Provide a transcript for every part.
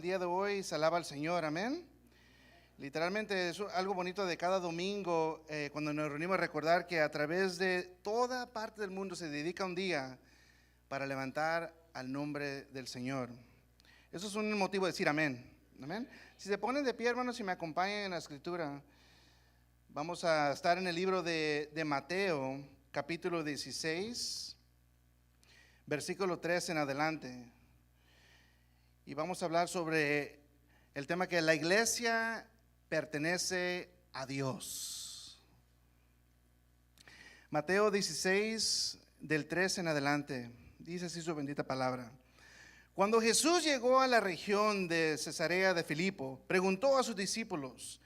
día de hoy se alaba al Señor, amén. Literalmente es algo bonito de cada domingo, cuando nos reunimos, a recordar que a través de toda parte del mundo se dedica un día para levantar al nombre del Señor. Eso es un motivo de decir amén, amén. Si se ponen de pie, hermanos, y me acompañan en la escritura, vamos a estar en el libro de Mateo, capítulo 16, versículo 3 en adelante. Y vamos a hablar sobre el tema que la iglesia pertenece a Dios. Mateo 16, del 3 en adelante, dice así su bendita palabra. Cuando Jesús llegó a la región de Cesarea de Filipo, preguntó a sus discípulos: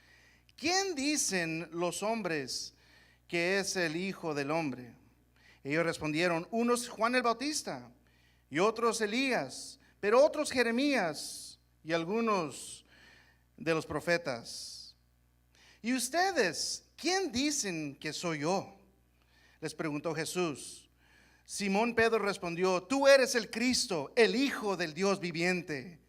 ¿quién dicen los hombres que es el Hijo del Hombre? Ellos respondieron: unos Juan el Bautista, y otros Elías, pero otros Jeremías, y algunos de los profetas. ¿Y ustedes, quién dicen que soy yo?, les preguntó Jesús. Simón Pedro respondió: tú eres el Cristo, el Hijo del Dios viviente.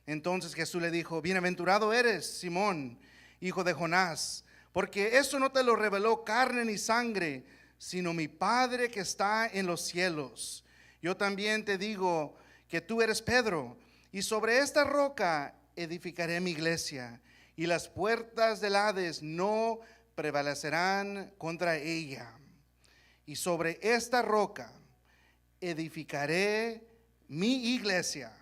Entonces Jesús le dijo: bienaventurado eres, Simón, hijo de Jonás, porque esto no te lo reveló carne ni sangre, sino mi Padre que está en los cielos. Yo también te digo que tú eres Pedro, y sobre esta roca edificaré mi iglesia, y las puertas del Hades no prevalecerán contra ella. Y sobre esta roca edificaré mi iglesia,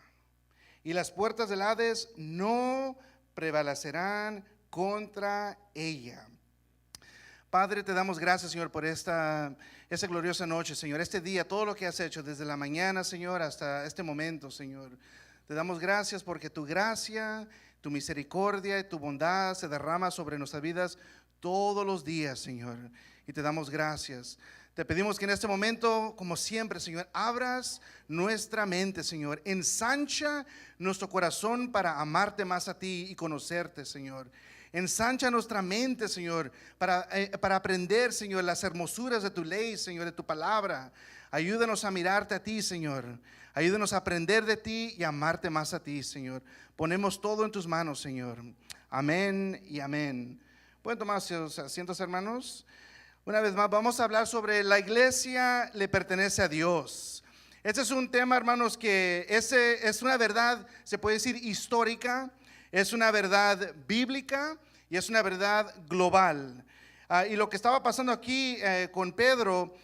y las puertas del Hades no prevalecerán contra ella. Padre, te damos gracias, Señor, por esta gloriosa noche, Señor, este día, todo lo que has hecho desde la mañana, Señor, hasta este momento, Señor. Te damos gracias porque tu gracia, tu misericordia y tu bondad se derrama sobre nuestras vidas todos los días, Señor. Y te damos gracias. Te pedimos que en este momento, como siempre, Señor, abras nuestra mente, Señor. Ensancha nuestro corazón para amarte más a ti y conocerte, Señor. Ensancha nuestra mente, Señor, para aprender, Señor, las hermosuras de tu ley, Señor, de tu palabra. Ayúdanos a mirarte a ti, Señor. Ayúdanos a aprender de ti y amarte más a ti, Señor. Ponemos todo en tus manos, Señor. Amén y amén. ¿Pueden tomar sus asientos, hermanos? Una vez más, vamos a hablar sobre la iglesia le pertenece a Dios. Este es un tema, hermanos, que es una verdad, se puede decir, histórica. Es una verdad bíblica y es una verdad global. Y lo que estaba pasando aquí con Pedro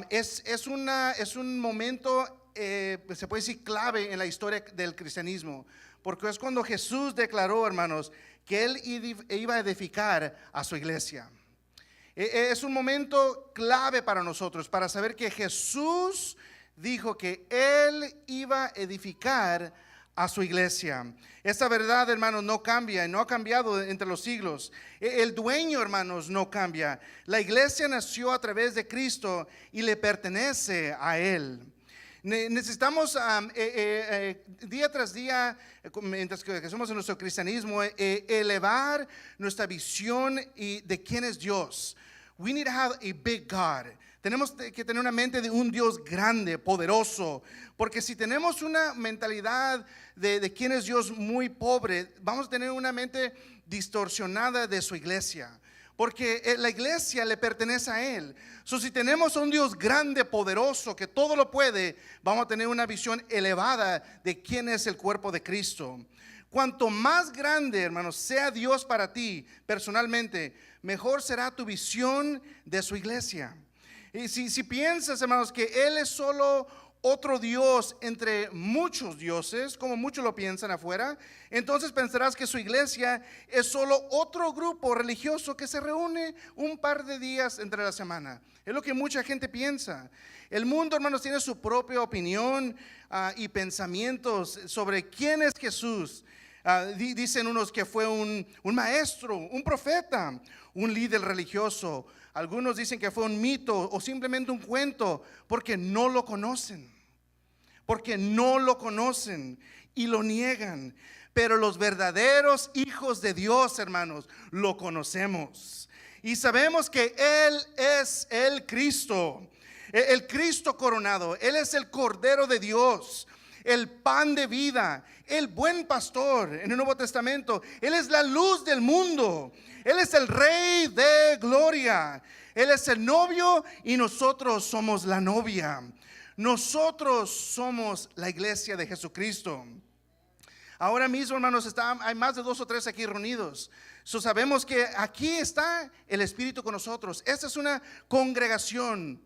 es un momento, se puede decir, clave en la historia del cristianismo. Porque es cuando Jesús declaró, hermanos, que Él iba a edificar a su iglesia. Es un momento clave para nosotros, para saber que Jesús dijo que Él iba a edificar a su iglesia. Esta verdad, hermanos, no cambia y no ha cambiado entre los siglos. El dueño, hermanos, no cambia. La iglesia nació a través de Cristo y le pertenece a Él. Necesitamos día tras día, mientras que somos en nuestro cristianismo, elevar nuestra visión de quién es Dios. We need to have a big God. Tenemos que tener una mente de un Dios grande, poderoso, porque si tenemos una mentalidad de quién es Dios muy pobre, vamos a tener una mente distorsionada de su iglesia, porque la iglesia le pertenece a Él. Si tenemos un Dios grande, poderoso, que todo lo puede, vamos a tener una visión elevada de quién es el cuerpo de Cristo. Cuanto más grande, hermanos, sea Dios para ti personalmente, mejor será tu visión de su iglesia. Y si piensas, hermanos, que Él es solo otro Dios entre muchos dioses, como muchos lo piensan afuera, entonces pensarás que su iglesia es solo otro grupo religioso que se reúne un par de días entre la semana. Es lo que mucha gente piensa. El mundo, hermanos, tiene su propia opinión y pensamientos sobre quién es Jesús. Dicen unos que fue un maestro, un profeta, un líder religioso. Algunos dicen que fue un mito o simplemente un cuento, porque no lo conocen. Porque no lo conocen y lo niegan. Pero los verdaderos hijos de Dios, hermanos, lo conocemos. Y sabemos que Él es el Cristo, el Cristo coronado. Él es el Cordero de Dios. el pan de vida, el buen pastor en el Nuevo Testamento. Él es la luz del mundo. Él es el Rey de gloria. Él es el novio y nosotros somos la novia. Nosotros somos la iglesia de Jesucristo. Ahora mismo, hermanos, hay más de 2 o 3 aquí reunidos. Sabemos que aquí está el Espíritu con nosotros. Esta es una congregación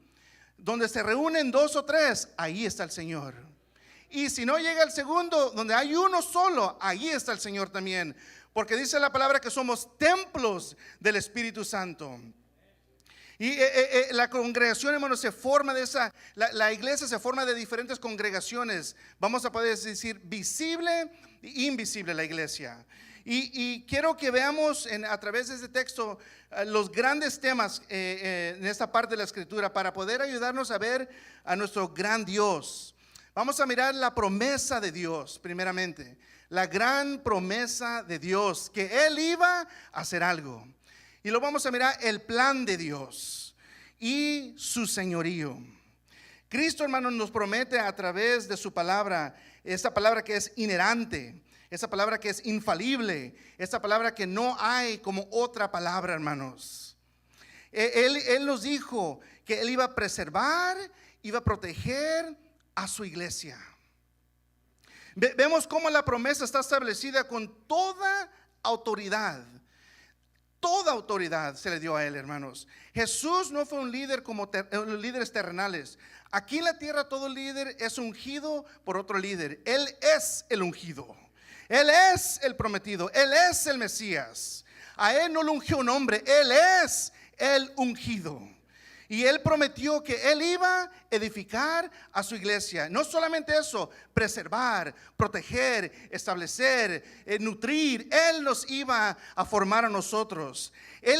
donde se reúnen 2 o 3. Ahí está el Señor. Y si no llega el segundo, donde hay uno solo, ahí está el Señor también. Porque dice la palabra que somos templos del Espíritu Santo. Y la congregación, hermanos, se forma de la iglesia se forma de diferentes congregaciones. Vamos a poder decir visible e invisible la iglesia. Y quiero que veamos a través de este texto los grandes temas en esta parte de la escritura para poder ayudarnos a ver a nuestro gran Dios. Vamos a mirar la promesa de Dios primeramente. La gran promesa de Dios, que Él iba a hacer algo. Y lo vamos a mirar el plan de Dios y su señorío. Cristo, hermanos, nos promete a través de su palabra, esta palabra que es inerrante, esa palabra que es infalible, esa palabra que no hay como otra palabra, hermanos. Él nos dijo que Él iba a preservar, iba a proteger a su iglesia. Vemos cómo la promesa está establecida con toda autoridad. Toda autoridad se le dio a Él, hermanos. Jesús no fue un líder como líderes terrenales. Aquí en la tierra todo líder es ungido por otro líder. Él es el ungido. Él es el prometido. Él es el Mesías. A Él no lo ungió un hombre. Él es el ungido. Y Él prometió que Él iba a edificar a su iglesia. No solamente eso, preservar, proteger, establecer, nutrir. Él nos iba a formar a nosotros. Él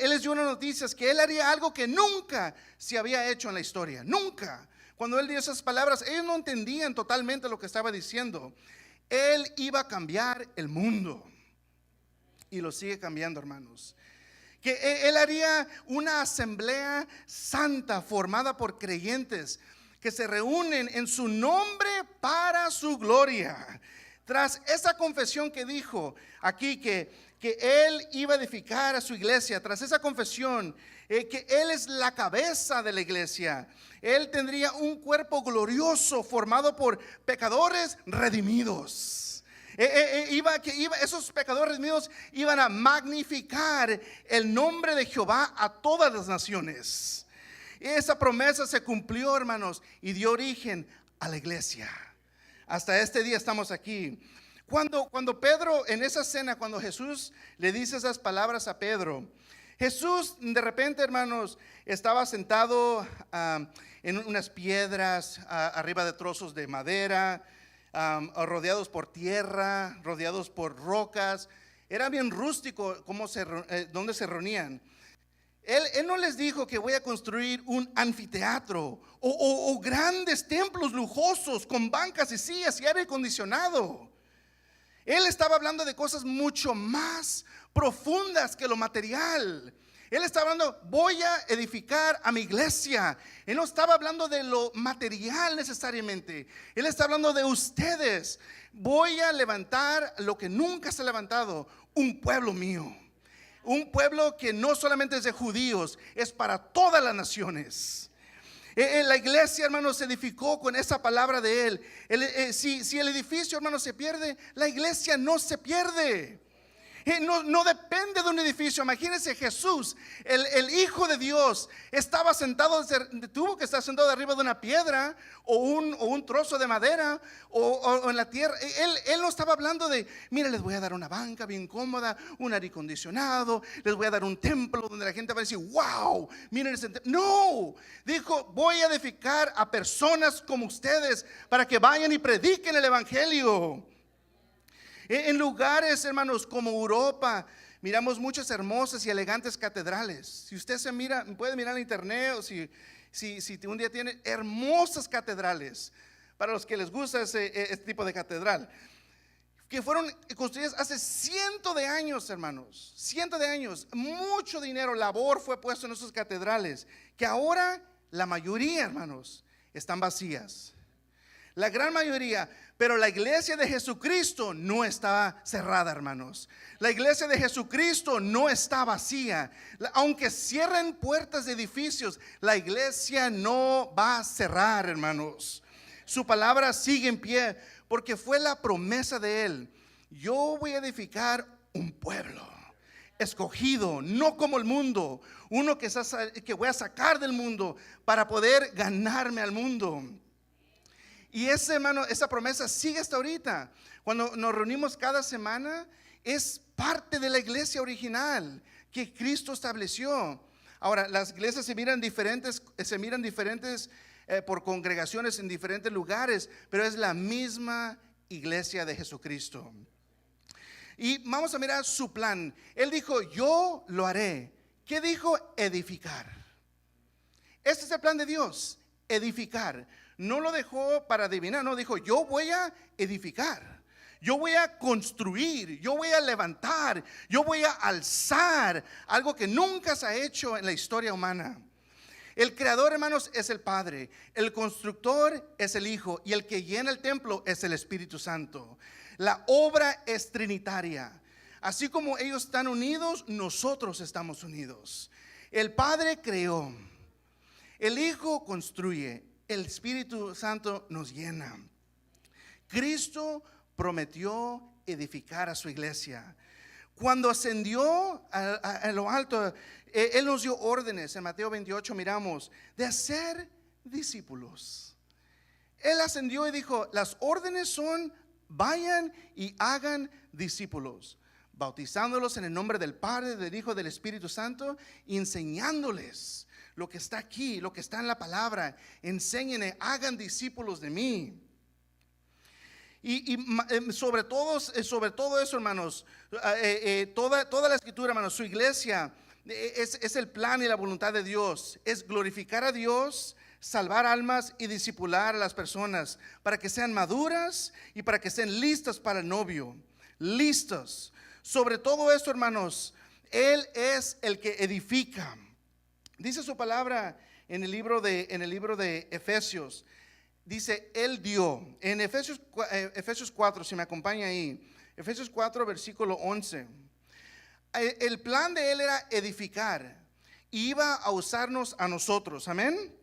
les dio unas noticias que Él haría algo que nunca se había hecho en la historia. Nunca. Cuando Él dio esas palabras, ellos no entendían totalmente lo que estaba diciendo. Él iba a cambiar el mundo. Y lo sigue cambiando, hermanos. Que Él haría una asamblea santa formada por creyentes que se reúnen en su nombre para su gloria. Tras esa confesión que dijo aquí que Él iba a edificar a su iglesia, tras esa confesión que Él es la cabeza de la iglesia, Él tendría un cuerpo glorioso formado por pecadores redimidos. Esos pecadores redimidos iban a magnificar el nombre de Jehová a todas las naciones. Esa promesa se cumplió, hermanos, y dio origen a la iglesia. Hasta este día estamos aquí. Cuando Pedro, en esa cena, cuando Jesús le dice esas palabras a Pedro, Jesús de repente, hermanos, estaba sentado en unas piedras, arriba de trozos de madera, rodeados por tierra, rodeados por rocas. Era bien rústico donde se reunían. Él no les dijo que voy a construir un anfiteatro o grandes templos lujosos con bancas y sillas y aire acondicionado. Él estaba hablando de cosas mucho más profundas que lo material. Él estaba hablando, voy a edificar a mi iglesia. Él no estaba hablando de lo material necesariamente. Él está hablando de ustedes. Voy a levantar lo que nunca se ha levantado, un pueblo mío. Un pueblo que no solamente es de judíos, es para todas las naciones. La iglesia, hermanos, se edificó con esa palabra de Él. Si el edificio, hermanos, se pierde, la iglesia no se pierde. No depende de un edificio. Imagínense Jesús, el Hijo de Dios, estaba sentado, tuvo que estar sentado arriba de una piedra o un trozo de madera o en la tierra. Él no estaba hablando de, mira, les voy a dar una banca bien cómoda, un aire acondicionado, les voy a dar un templo donde la gente va a decir, wow, miren ese templo. No, dijo, voy a edificar a personas como ustedes para que vayan y prediquen el evangelio. En lugares, hermanos, como Europa, miramos muchas hermosas y elegantes catedrales. Si usted puede mirar en internet, o si un día tiene hermosas catedrales, para los que les gusta este tipo de catedral, que fueron construidas hace cientos de años, hermanos, cientos de años. Mucho dinero, labor fue puesto en esas catedrales, que ahora la mayoría, hermanos, están vacías. La gran mayoría, Pero la iglesia de Jesucristo no está cerrada, hermanos. La iglesia de Jesucristo no está vacía. Aunque cierren puertas de edificios, la iglesia no va a cerrar, hermanos. Su palabra sigue en pie, porque fue la promesa de Él. Yo voy a edificar un pueblo escogido, no como el mundo, uno que voy a sacar del mundo para poder ganarme al mundo. Y hermano, esa promesa sigue hasta ahorita. Cuando nos reunimos cada semana, es parte de la iglesia original que Cristo estableció. Ahora, las iglesias se miran diferentes por congregaciones en diferentes lugares, pero es la misma iglesia de Jesucristo. Y vamos a mirar su plan. Él dijo, yo lo haré. ¿Qué dijo? Edificar. Este es el plan de Dios, edificar. No lo dejó para adivinar, no, dijo, yo voy a edificar. Yo voy a construir, yo voy a levantar, yo voy a alzar algo que nunca se ha hecho en la historia humana. El creador, hermanos, es el Padre. El constructor es el Hijo. Y el que llena el templo es el Espíritu Santo. La obra es trinitaria. Así como ellos están unidos, nosotros estamos unidos. El Padre creó, el Hijo construye, el Espíritu Santo nos llena. Cristo prometió edificar a su iglesia. Cuando ascendió a lo alto, Él nos dio órdenes. En Mateo 28 miramos de hacer discípulos. Él ascendió y dijo, las órdenes son: vayan y hagan discípulos, bautizándolos en el nombre del Padre, del Hijo, del Espíritu Santo, y enseñándoles lo que está aquí, lo que está en la palabra. Enséñenle, hagan discípulos de mí. Y sobre todo eso, hermanos, toda la escritura, hermanos, su iglesia es el plan y la voluntad de Dios. Es glorificar a Dios, salvar almas y discipular a las personas para que sean maduras y para que estén listas para el novio. Listos. Sobre todo esto, hermanos, Él es el que edifica. Dice su palabra en el libro de Efesios. Dice, Él dio. En Efesios 4, si me acompaña ahí, Efesios 4, versículo 11. El plan de Él era edificar, y iba a usarnos a nosotros, amén.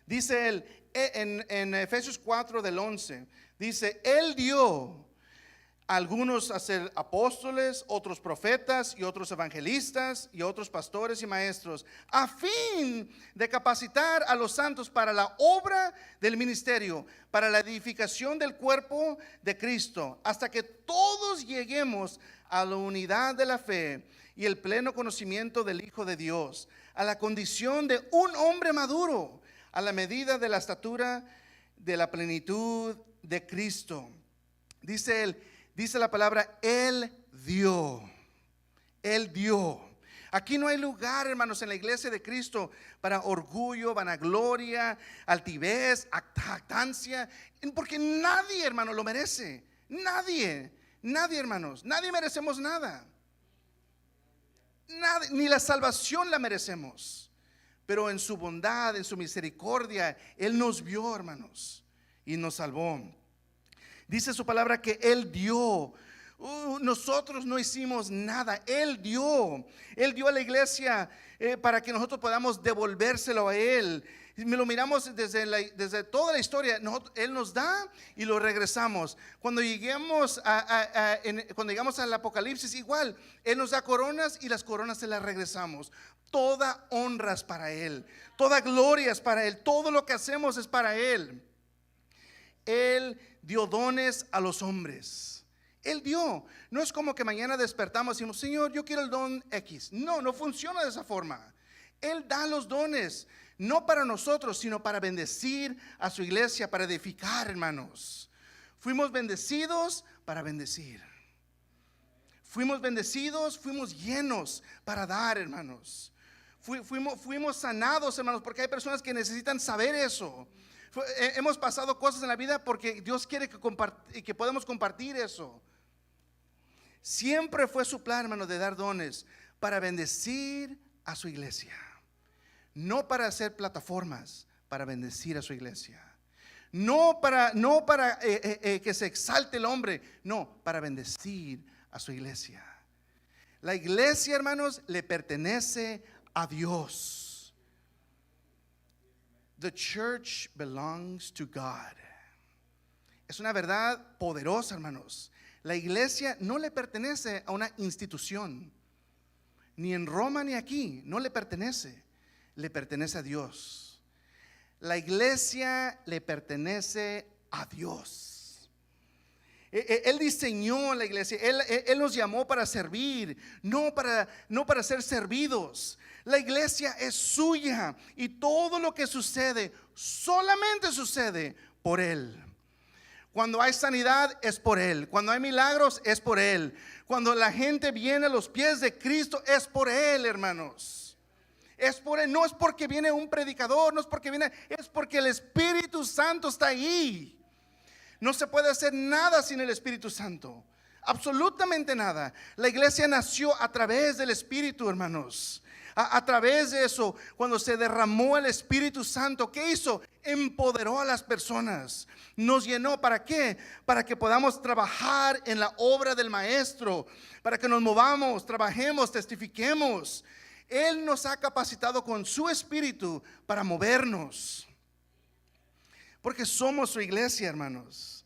Dice Él en Efesios 4 del 11, dice, Él dio a algunos a ser apóstoles, otros profetas y otros evangelistas y otros pastores y maestros, a fin de capacitar a los santos para la obra del ministerio, para la edificación del cuerpo de Cristo, hasta que todos lleguemos a la unidad de la fe y el pleno conocimiento del Hijo de Dios, a la condición de un hombre maduro, a la medida de la estatura de la plenitud de Cristo. Dice él, dice la palabra, Él dio. Él dio. Aquí no hay lugar, hermanos, en la iglesia de Cristo para orgullo, vanagloria, altivez, jactancia, porque nadie, hermano, lo merece. Nadie, hermanos, nadie merecemos nada. Nadie, ni la salvación la merecemos. Pero en su bondad, en su misericordia, Él nos vio, hermanos, y nos salvó. Dice su palabra que Él dio. Nosotros no hicimos nada. Él dio a la iglesia para que nosotros podamos devolvérselo a Él. Me lo miramos desde toda la historia. Él nos da y lo regresamos. Cuando llegamos al Apocalipsis, igual, Él nos da coronas y las coronas se las regresamos. Toda honra es para Él, toda gloria es para Él, todo lo que hacemos es para Él. Él dio dones a los hombres. Él dio. No es como que mañana despertamos y decimos, Señor, yo quiero el don X. No funciona de esa forma. Él da los dones, no para nosotros, sino para bendecir a su iglesia, para edificar, hermanos. Fuimos bendecidos para bendecir. Fuimos bendecidos, fuimos llenos para dar, hermanos. Fuimos sanados, hermanos, porque hay personas que necesitan saber eso. Hemos pasado cosas en la vida porque Dios quiere que podamos compartir eso. Siempre fue su plan, hermano, de dar dones para bendecir a su iglesia, no para hacer plataformas, para bendecir a su iglesia. No para que se exalte el hombre, no, para bendecir a su iglesia. La iglesia, hermanos, le pertenece a Dios. The church belongs to God. Es una verdad poderosa, hermanos. La iglesia no le pertenece a una institución, ni en Roma ni aquí, no le pertenece a Dios. La iglesia le pertenece a Dios. Él diseñó la iglesia, Él nos llamó para servir, no para ser servidos. La iglesia es suya y todo lo que sucede solamente sucede por Él. Cuando hay sanidad es por Él, cuando hay milagros es por Él, cuando la gente viene a los pies de Cristo es por Él, hermanos. Es por Él, no es porque viene un predicador, no es porque viene, es porque el Espíritu Santo está ahí. No se puede hacer nada sin el Espíritu Santo, absolutamente nada. La iglesia nació a través del Espíritu, hermanos. A través de eso, cuando se derramó el Espíritu Santo, ¿qué hizo? Empoderó a las personas, nos llenó. ¿Para qué? Para que podamos trabajar en la obra del Maestro, para que nos movamos, trabajemos, testifiquemos. Él nos ha capacitado con su Espíritu para movernos, porque somos su iglesia, hermanos.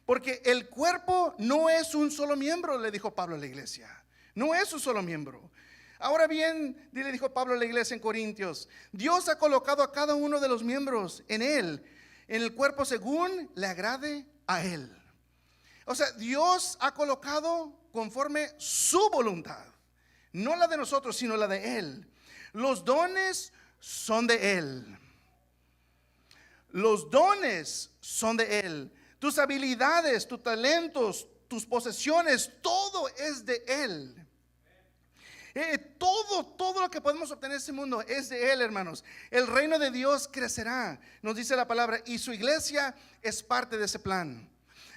Porque el cuerpo no es un solo miembro, le dijo Pablo a la iglesia. No es un solo miembro. Ahora bien, le dijo Pablo a la iglesia en Corintios, Dios ha colocado a cada uno de los miembros en él, en el cuerpo según le agrade a él. O sea, Dios ha colocado conforme su voluntad, no la de nosotros, sino la de Él. Los dones son de Él. Los dones son de Él. Tus habilidades, tus talentos, tus posesiones, todo es de Él. Todo lo que podemos obtener en este mundo es de Él, hermanos. El reino de Dios crecerá, nos dice la palabra, y su iglesia es parte de ese plan.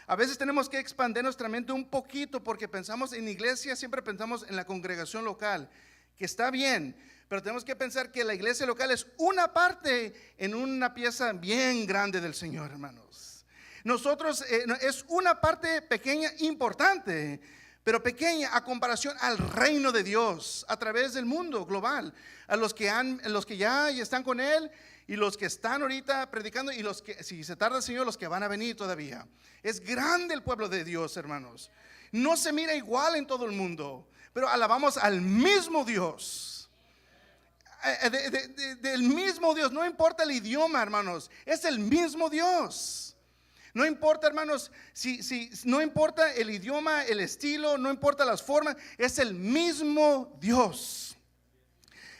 A veces tenemos que expandir nuestra mente un poquito, porque pensamos en iglesia, siempre pensamos en la congregación local, que está bien, pero tenemos que pensar que la iglesia local es una parte en una pieza bien grande del Señor, hermanos. Nosotros es una parte pequeña, importante, pero pequeña a comparación al reino de Dios a través del mundo global, a los que ya están con Él, y los que están ahorita predicando, y los que, si se tarda el Señor, los que van a venir todavía. Es grande el pueblo de Dios, hermanos. No se mira igual en todo el mundo, pero alabamos al mismo Dios. Del mismo Dios, no importa el idioma, hermanos, es el mismo Dios. No importa, hermanos, no importa el idioma, el estilo, no importa las formas, es el mismo Dios.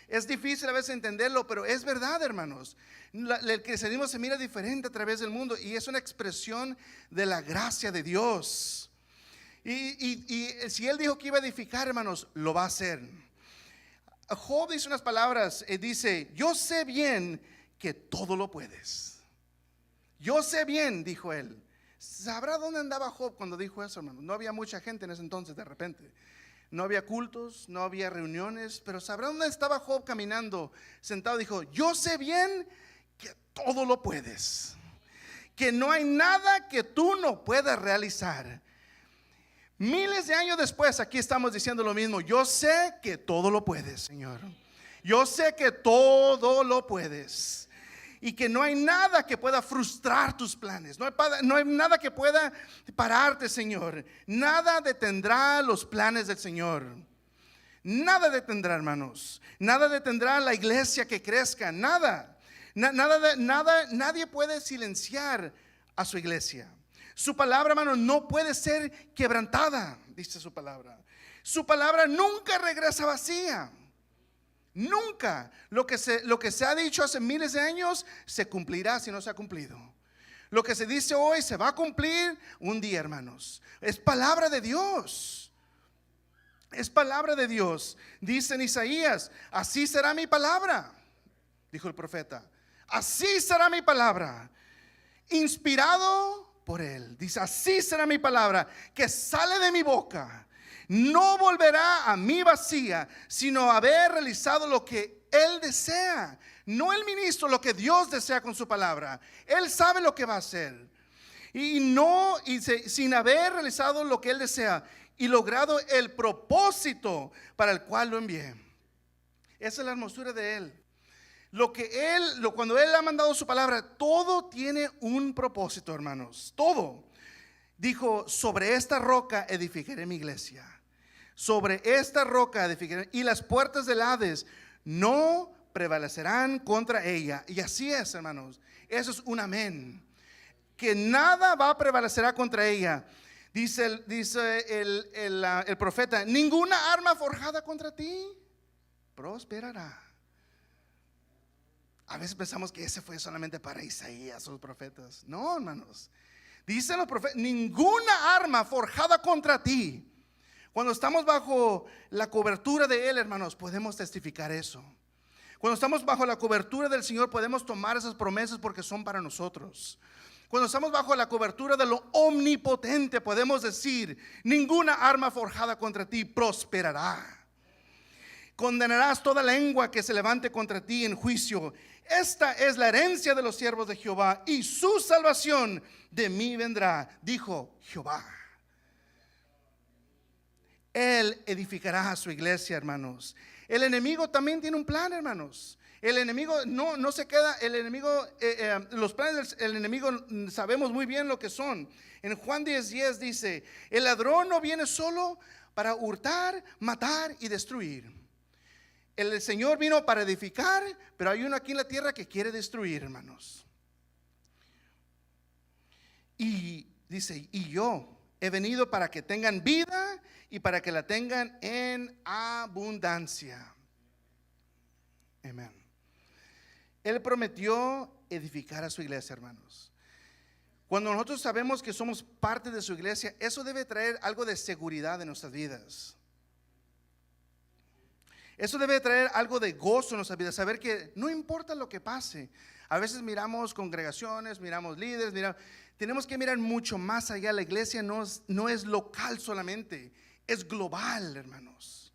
Es difícil a veces entenderlo, pero es verdad, hermanos. El cristianismo se mira diferente a través del mundo y es una expresión de la gracia de Dios. Y si Él dijo que iba a edificar, hermanos, lo va a hacer. Job dice unas palabras, dice, yo sé bien que todo lo puedes. Yo sé bien, dijo él. ¿Sabrá dónde andaba Job cuando dijo eso, hermano? No había mucha gente en ese entonces, de repente. No había cultos, no había reuniones, pero ¿sabrá dónde estaba Job caminando, sentado? Dijo, yo sé bien que todo lo puedes, que no hay nada que tú no puedas realizar. Miles de años después, aquí estamos diciendo lo mismo. Yo sé que todo lo puedes, Señor. Yo sé que todo lo puedes. Y que no hay nada que pueda frustrar tus planes. No hay nada que pueda pararte, Señor. Nada detendrá los planes del Señor. Nada detendrá, hermanos. Nada detendrá la iglesia que crezca. Nada. Nadie puede silenciar a su iglesia. Su palabra, hermano, no puede ser quebrantada, dice su palabra. Su palabra nunca regresa vacía. Nunca. Lo que se ha dicho hace miles de años se cumplirá si no se ha cumplido. Lo que se dice hoy se va a cumplir un día, hermanos. Es palabra de Dios. Es palabra de Dios. Dice en Isaías, así será mi palabra, dijo el profeta. Así será mi palabra, inspirado por Él. Dice, así será mi palabra que sale de mi boca. No volverá a mí vacía, sino haber realizado lo que Él desea, no el ministro, lo que Dios desea con su palabra. Él sabe lo que va a hacer. Sin haber realizado lo que Él desea y logrado el propósito para el cual lo envié. Esa es la hermosura de Él. Cuando Él ha mandado su palabra, todo tiene un propósito, hermanos. Todo. Dijo, sobre esta roca edificaré mi iglesia. Sobre esta roca edificaré, y las puertas del Hades no prevalecerán contra ella. Y así es, hermanos. Eso es un amén. Que nada va a prevalecer contra ella. Dice el profeta: ninguna arma forjada contra ti prosperará. A veces pensamos que ese fue solamente para Isaías, los profetas. No, hermanos. Dicen los profetas: ninguna arma forjada contra ti. Cuando estamos bajo la cobertura de Él, hermanos, podemos testificar eso. Cuando estamos bajo la cobertura del Señor, podemos tomar esas promesas porque son para nosotros. Cuando estamos bajo la cobertura de lo omnipotente, podemos decir: ninguna arma forjada contra ti prosperará. Condenarás toda lengua que se levante contra ti en juicio. Esta es la herencia de los siervos de Jehová, y su salvación de mí vendrá, dijo Jehová. Él edificará a su iglesia, hermanos. El enemigo también tiene un plan, hermanos. El enemigo no se queda. El enemigo, los planes del enemigo sabemos muy bien lo que son. En Juan 10:10 dice: el ladrón no viene solo para hurtar, matar y destruir. El Señor vino para edificar, pero hay uno aquí en la tierra que quiere destruir, hermanos. Y dice: y yo he venido para que tengan vida y para que la tengan en abundancia. Amén. Él prometió edificar a su iglesia, hermanos. Cuando nosotros sabemos que somos parte de su iglesia, eso debe traer algo de seguridad en nuestras vidas. Eso debe traer algo de gozo en nuestras vidas, saber que no importa lo que pase. A veces miramos congregaciones, miramos líderes, tenemos que mirar mucho más allá. La iglesia no es local solamente, es global, hermanos.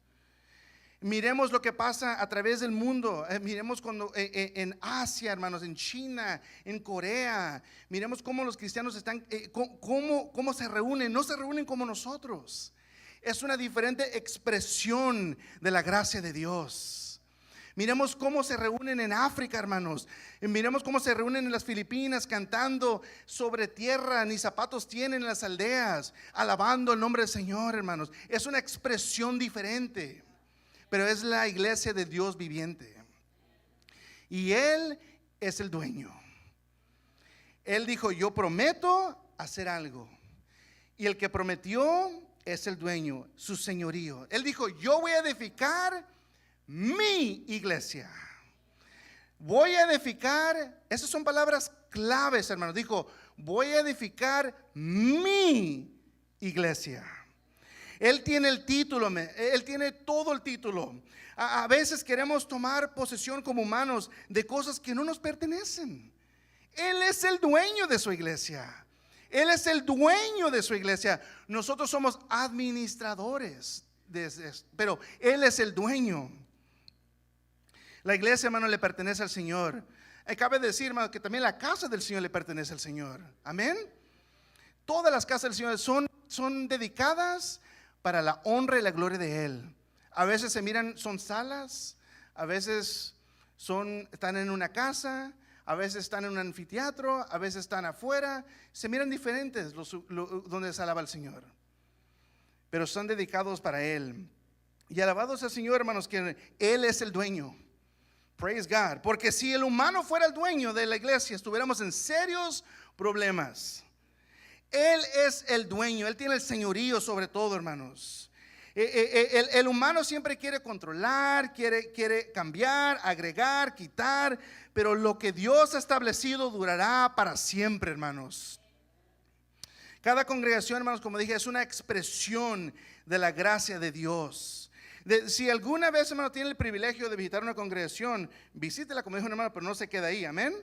Miremos lo que pasa a través del mundo. Miremos cuando en Asia, hermanos, en China, en Corea. Miremos cómo los cristianos están, cómo se reúnen. No se reúnen como nosotros. Es una diferente expresión de la gracia de Dios. Miremos cómo se reúnen en África, hermanos. Miremos cómo se reúnen en las Filipinas, cantando sobre tierra, ni zapatos tienen en las aldeas, alabando el nombre del Señor, hermanos. Es una expresión diferente, pero es la iglesia de Dios viviente. Y Él es el dueño. Él dijo: yo prometo hacer algo. Y el que prometió es el dueño, su señorío. Él dijo: yo voy a edificar mi iglesia. Voy a edificar. Esas son palabras claves, hermanos. Dijo: voy a edificar mi iglesia. Él tiene el título, Él tiene todo el título. A veces queremos tomar posesión como humanos de cosas que no nos pertenecen. Él es el dueño de su iglesia. Él es el dueño de su iglesia. Nosotros somos administradores, pero Él es el dueño. La iglesia, hermano, le pertenece al Señor. Cabe decir, hermano, que también la casa del Señor le pertenece al Señor. Amén. Todas las casas del Señor son dedicadas para la honra y la gloria de Él. A veces son salas, a veces están en una casa, a veces están en un anfiteatro, a veces están afuera. Se miran diferentes donde se alaba al Señor, pero son dedicados para Él. Y alabados al Señor, hermanos, que Él es el dueño. Praise God. Porque si el humano fuera el dueño de la iglesia, estuviéramos en serios problemas. Él es el dueño, Él tiene el señorío sobre todo, hermanos. El humano siempre quiere controlar, quiere cambiar, agregar, quitar, pero lo que Dios ha establecido durará para siempre, hermanos. Cada congregación, hermanos, como dije, es una expresión de la gracia de Dios. Si alguna vez, hermano, tiene el privilegio de visitar una congregación, visítela, como dijo un hermano, pero no se queda ahí, amén.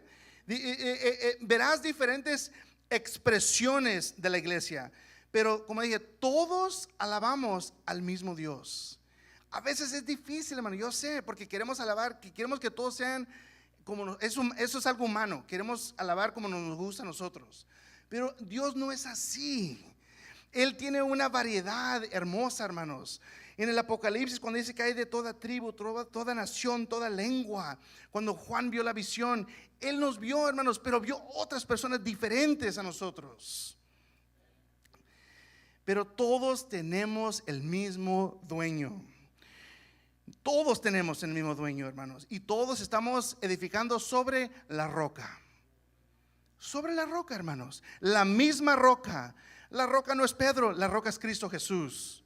Verás diferentes expresiones de la iglesia, pero como dije, todos alabamos al mismo Dios. A veces es difícil, hermano, yo sé, porque queremos alabar, que queremos que todos sean como eso es algo humano, queremos alabar como nos gusta a nosotros. Pero Dios no es así. Él tiene una variedad hermosa, hermanos. En el Apocalipsis, cuando dice que hay de toda tribu, toda nación, toda lengua, cuando Juan vio la visión, él nos vio, hermanos, pero vio otras personas diferentes a nosotros. Pero todos tenemos el mismo dueño. Todos tenemos el mismo dueño, hermanos, y todos estamos edificando sobre la roca. Sobre la roca, hermanos, la misma roca. La roca no es Pedro, la roca es Cristo Jesús.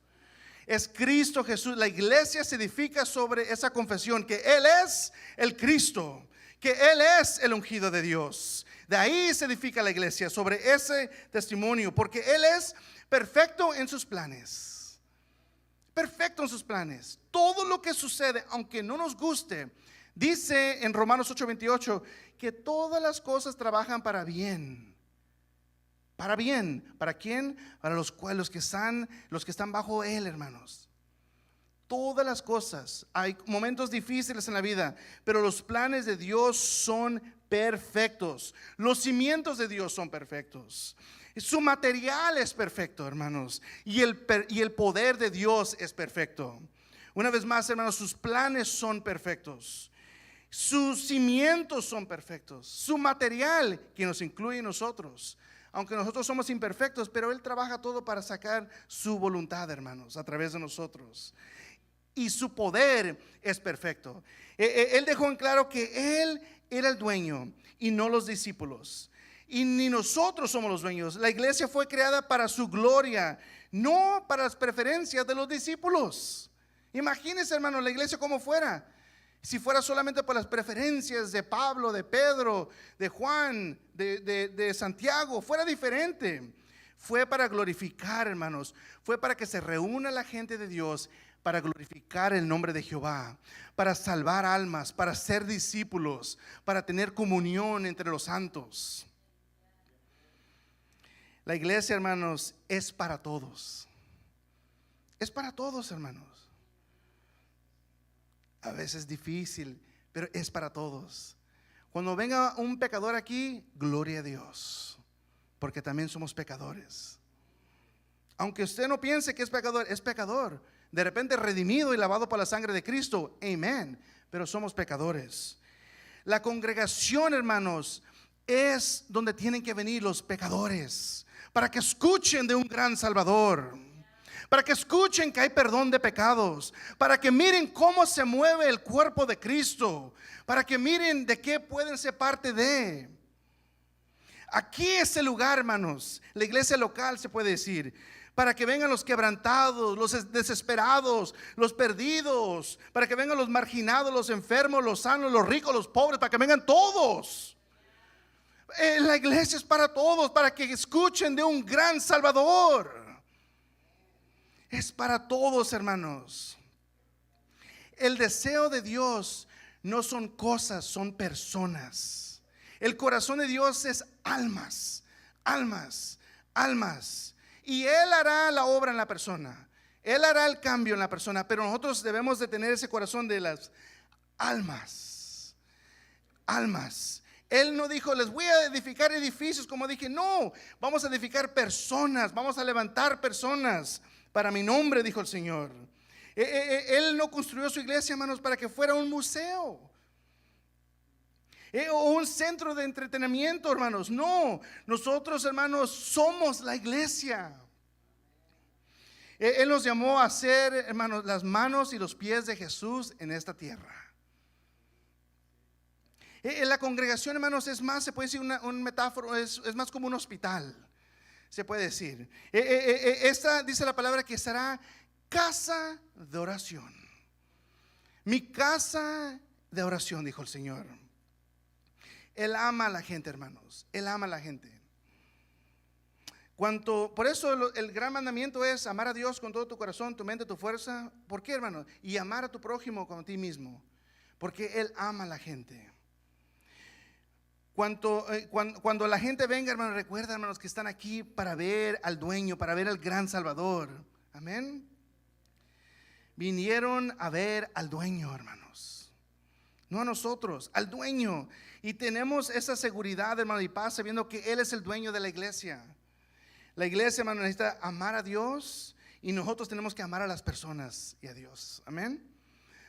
Es Cristo Jesús. La iglesia se edifica sobre esa confesión que Él es el Cristo, que Él es el ungido de Dios. De ahí se edifica la iglesia, sobre ese testimonio, porque Él es perfecto en sus planes. Perfecto en sus planes. Todo lo que sucede, aunque no nos guste, dice en Romanos 8:28 que todas las cosas trabajan para bien. Para bien. ¿Para quién? Para los que están bajo Él, hermanos. Todas las cosas. Hay momentos difíciles en la vida, pero los planes de Dios son perfectos. Los cimientos de Dios son perfectos. Su material es perfecto, hermanos, y el poder de Dios es perfecto. Una vez más, hermanos, sus planes son perfectos. Sus cimientos son perfectos. Su material, que nos incluye a nosotros. Aunque nosotros somos imperfectos, pero Él trabaja todo para sacar su voluntad, hermanos, a través de nosotros. Y su poder es perfecto. Él dejó en claro que Él era el dueño y no los discípulos. Y ni nosotros somos los dueños. La iglesia fue creada para su gloria, no para las preferencias de los discípulos. Imagínense, hermano, la iglesia como fuera. Si fuera solamente por las preferencias de Pablo, de Pedro, de Juan, de Santiago, fuera diferente. Fue para glorificar, hermanos. Fue para que se reúna la gente de Dios, para glorificar el nombre de Jehová, para salvar almas, para ser discípulos, para tener comunión entre los santos. La iglesia, hermanos, es para todos. Es para todos, hermanos. A veces es difícil, pero es para todos. Cuando venga un pecador aquí, gloria a Dios, porque también somos pecadores. Aunque usted no piense que es pecador, es pecador. De repente redimido y lavado por la sangre de Cristo, amén. Pero somos pecadores. La congregación, hermanos, es donde tienen que venir los pecadores, para que escuchen de un gran Salvador, para que escuchen que hay perdón de pecados, para que miren cómo se mueve el cuerpo de Cristo, para que miren de qué pueden ser parte de. Aquí es el lugar, hermanos, la iglesia local se puede decir, para que vengan los quebrantados, los desesperados, los perdidos, para que vengan los marginados, los enfermos, los sanos, los ricos, los pobres, para que vengan todos. La iglesia es para todos, para que escuchen de un gran Salvador. Es para todos, hermanos. El deseo de Dios no son cosas, son personas. El corazón de Dios es almas, almas, almas. Y Él hará la obra en la persona. Él hará el cambio en la persona. Pero nosotros debemos de tener ese corazón de las almas. Almas. Él no dijo, les voy a edificar edificios, como dije, no, vamos a edificar personas, vamos a levantar personas para mi nombre, dijo el Señor. Él no construyó su iglesia, hermanos, para que fuera un museo o un centro de entretenimiento, hermanos. No, nosotros, hermanos, somos la iglesia. Él nos llamó a ser, hermanos, las manos y los pies de Jesús en esta tierra. La congregación, hermanos, es más, se puede decir un metáforo, es más como un hospital, se puede decir. Esta dice la palabra que será casa de oración. Mi casa de oración, dijo el Señor. Él ama a la gente, hermanos. Él ama a la gente. Por eso el gran mandamiento es amar a Dios con todo tu corazón, tu mente, tu fuerza. ¿Por qué, hermanos? Y amar a tu prójimo como a ti mismo. Porque Él ama a la gente. Cuando la gente venga, hermanos, recuerda, hermanos, que están aquí para ver al dueño, para ver al gran Salvador. Amén. vinieron a ver al dueño, hermanos. No a nosotros, al dueño. Y tenemos esa seguridad, hermano, y paz, sabiendo que Él es el dueño de la iglesia. La iglesia, hermano, necesita amar a Dios, y nosotros tenemos que amar a las personas y a Dios. Amén.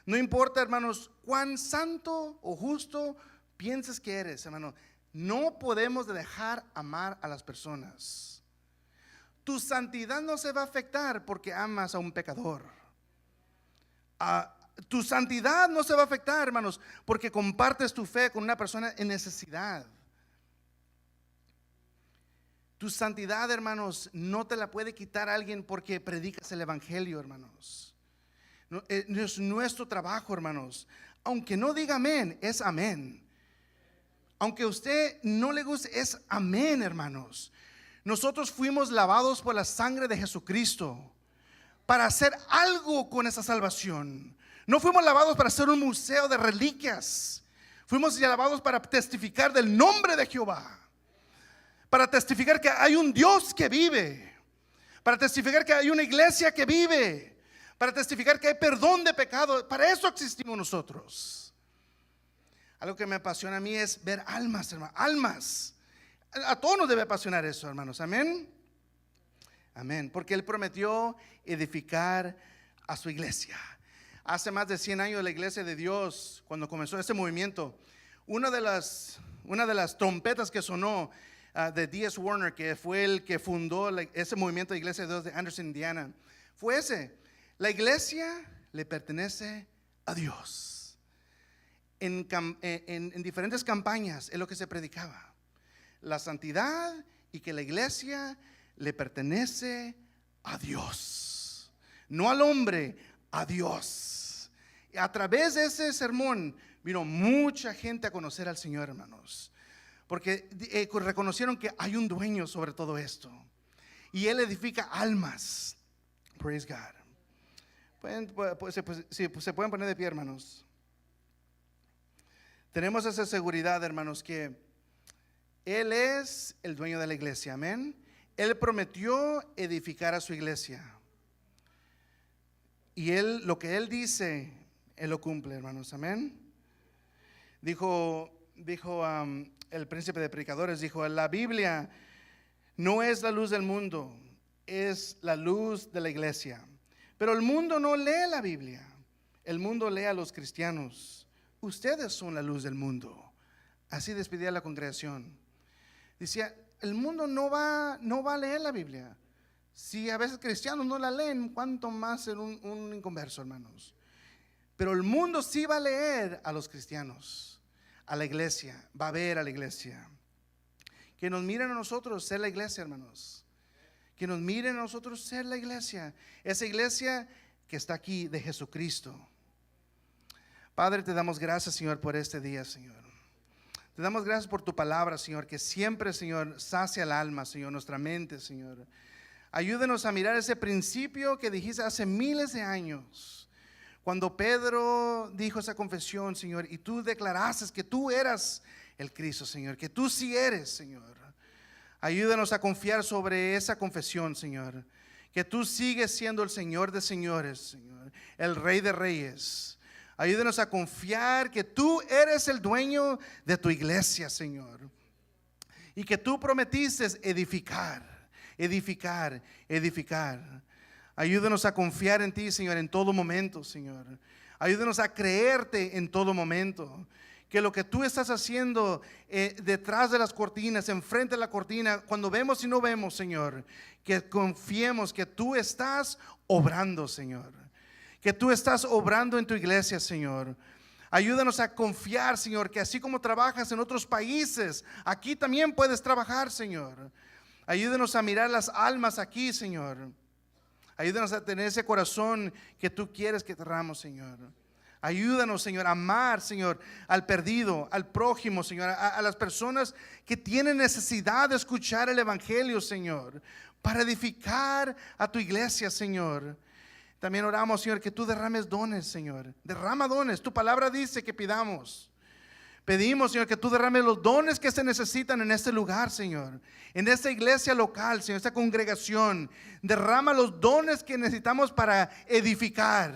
No importa, hermanos, cuán santo o justo pienses que eres, hermano, no podemos dejar amar a las personas. Tu santidad no se va a afectar porque amas a un pecador. Tu santidad no se va a afectar, hermanos, porque compartes tu fe con una persona en necesidad. Tu santidad, hermanos, no te la puede quitar alguien porque predicas el evangelio, hermanos. No es nuestro trabajo, hermanos. Aunque no diga amén, es amén. Aunque a usted no le guste, es amén, hermanos. Nosotros fuimos lavados por la sangre de Jesucristo para hacer algo con esa salvación. No fuimos lavados para hacer un museo de reliquias. Fuimos lavados para testificar del nombre de Jehová, para testificar que hay un Dios que vive, para testificar que hay una iglesia que vive, para testificar que hay perdón de pecado. Para eso existimos nosotros. Algo que me apasiona a mí es ver almas, hermano, almas. A todos nos debe apasionar eso, hermanos. Amén. Amén. Porque Él prometió edificar a su iglesia. Hace más de 100 años la iglesia de Dios, cuando comenzó este movimiento, una de las trompetas que sonó de D.S. Warner, que fue el que fundó ese movimiento de iglesia de Dios de Anderson, Indiana, fue ese: la iglesia le pertenece a Dios. En diferentes campañas es lo que se predicaba: la santidad y que la iglesia le pertenece a Dios, no al hombre, a Dios. Y a través de ese sermón vino mucha gente a conocer al Señor, hermanos, porque reconocieron que hay un dueño sobre todo esto, y Él edifica almas. Praise God. Se pueden poner de pie, hermanos. Tenemos esa seguridad, hermanos, que Él es el dueño de la iglesia. Amén. Él prometió edificar a su iglesia, y Él, lo que Él dice, Él lo cumple, hermanos. Amén. Dijo el príncipe de predicadores, dijo: la Biblia no es la luz del mundo, es la luz de la iglesia. Pero el mundo no lee la Biblia, el mundo lee a los cristianos. Ustedes son la luz del mundo. Así despedía a la congregación. Decía: el mundo no va a leer la Biblia. Si a veces cristianos no la leen, ¿cuánto más ser un inconverso, hermanos? Pero el mundo sí va a leer a los cristianos, a la iglesia, va a ver a la iglesia. Que nos miren a nosotros ser la iglesia, hermanos. Que nos miren a nosotros ser la iglesia. Esa iglesia que está aquí de Jesucristo. Padre, te damos gracias, Señor, por este día, Señor. Te damos gracias por tu palabra, Señor, que siempre, Señor, sacia el alma, Señor, nuestra mente, Señor. Ayúdenos a mirar ese principio que dijiste hace miles de años, cuando Pedro dijo esa confesión, Señor, y tú declaraste que tú eras el Cristo, Señor, que tú sí eres, Señor. Ayúdanos a confiar sobre esa confesión, Señor, que tú sigues siendo el Señor de señores, Señor, el Rey de reyes. Ayúdanos a confiar que tú eres el dueño de tu iglesia, Señor, y que tú prometiste edificar. Ayúdanos a confiar en ti, Señor, en todo momento, Señor. Ayúdanos a creerte en todo momento. Que lo que tú estás haciendo detrás de las cortinas, enfrente de la cortina, cuando vemos y no vemos, Señor, que confiemos que tú estás obrando, Señor. Que tú estás obrando en tu iglesia, Señor. Ayúdanos a confiar, Señor, que así como trabajas en otros países, aquí también puedes trabajar, Señor. Ayúdanos a mirar las almas aquí, Señor. Ayúdanos a tener ese corazón que tú quieres que tengamos, Señor. Ayúdanos, Señor, a amar, Señor, al perdido, al prójimo, Señor, a las personas que tienen necesidad de escuchar el evangelio, Señor, para edificar a tu iglesia, Señor. También oramos, Señor, que tú derrames dones, Señor. Derrama dones. Tu palabra dice que pidamos. Pedimos, Señor, que tú derrames los dones que se necesitan en este lugar, Señor. En esta iglesia local, Señor, esta congregación. Derrama los dones que necesitamos para edificar.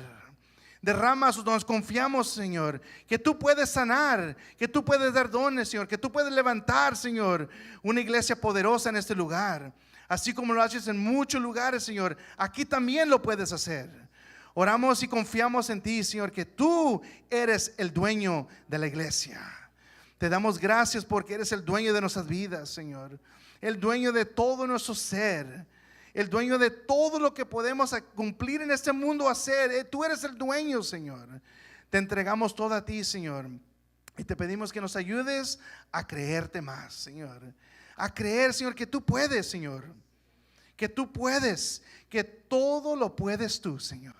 Derrama sus dones. Confiamos, Señor, que tú puedes sanar, que tú puedes dar dones, Señor, que tú puedes levantar, Señor, una iglesia poderosa en este lugar. Así como lo haces en muchos lugares, Señor, aquí también lo puedes hacer. Oramos y confiamos en ti, Señor, que tú eres el dueño de la iglesia. Te damos gracias porque eres el dueño de nuestras vidas, Señor. El dueño de todo nuestro ser. El dueño de todo lo que podemos cumplir en este mundo, hacer. Tú eres el dueño, Señor. Te entregamos todo a ti, Señor. Y te pedimos que nos ayudes a creerte más, Señor. A creer, Señor, que tú puedes, Señor. Que tú puedes. Que todo lo puedes tú, Señor.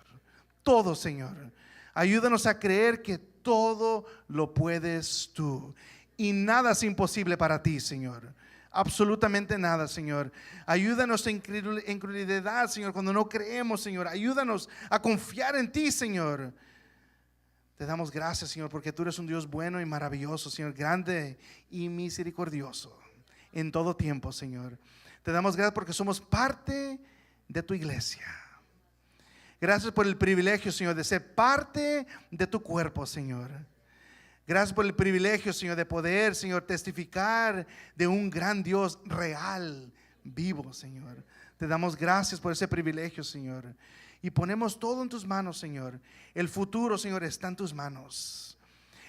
Todo, Señor. Ayúdanos a creer que todo lo puedes tú. Y nada es imposible para ti, Señor. Absolutamente nada, Señor. Ayúdanos en incredulidad, Señor, cuando no creemos, Señor. Ayúdanos a confiar en ti, Señor. Te damos gracias, Señor, porque tú eres un Dios bueno y maravilloso, Señor, grande y misericordioso en todo tiempo, Señor. Te damos gracias porque somos parte de tu iglesia. Gracias por el privilegio, Señor, de ser parte de tu cuerpo, Señor. Gracias por el privilegio, Señor, de poder, Señor, testificar de un gran Dios real, vivo, Señor. Te damos gracias por ese privilegio, Señor. Y ponemos todo en tus manos, Señor. El futuro, Señor, está en tus manos.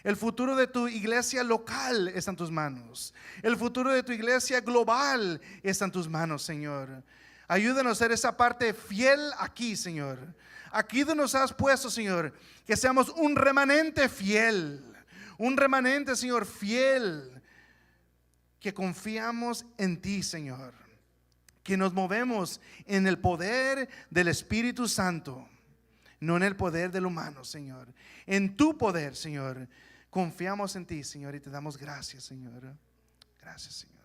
El futuro de tu iglesia local está en tus manos. El futuro de tu iglesia global está en tus manos, Señor. Ayúdanos a ser esa parte fiel aquí, Señor. Aquí donde nos has puesto, Señor, que seamos un remanente fiel. Un remanente, Señor, fiel, que confiamos en ti, Señor, que nos movemos en el poder del Espíritu Santo, no en el poder del humano, Señor. En tu poder, Señor, confiamos en ti, Señor, y te damos gracias, Señor. Gracias, Señor.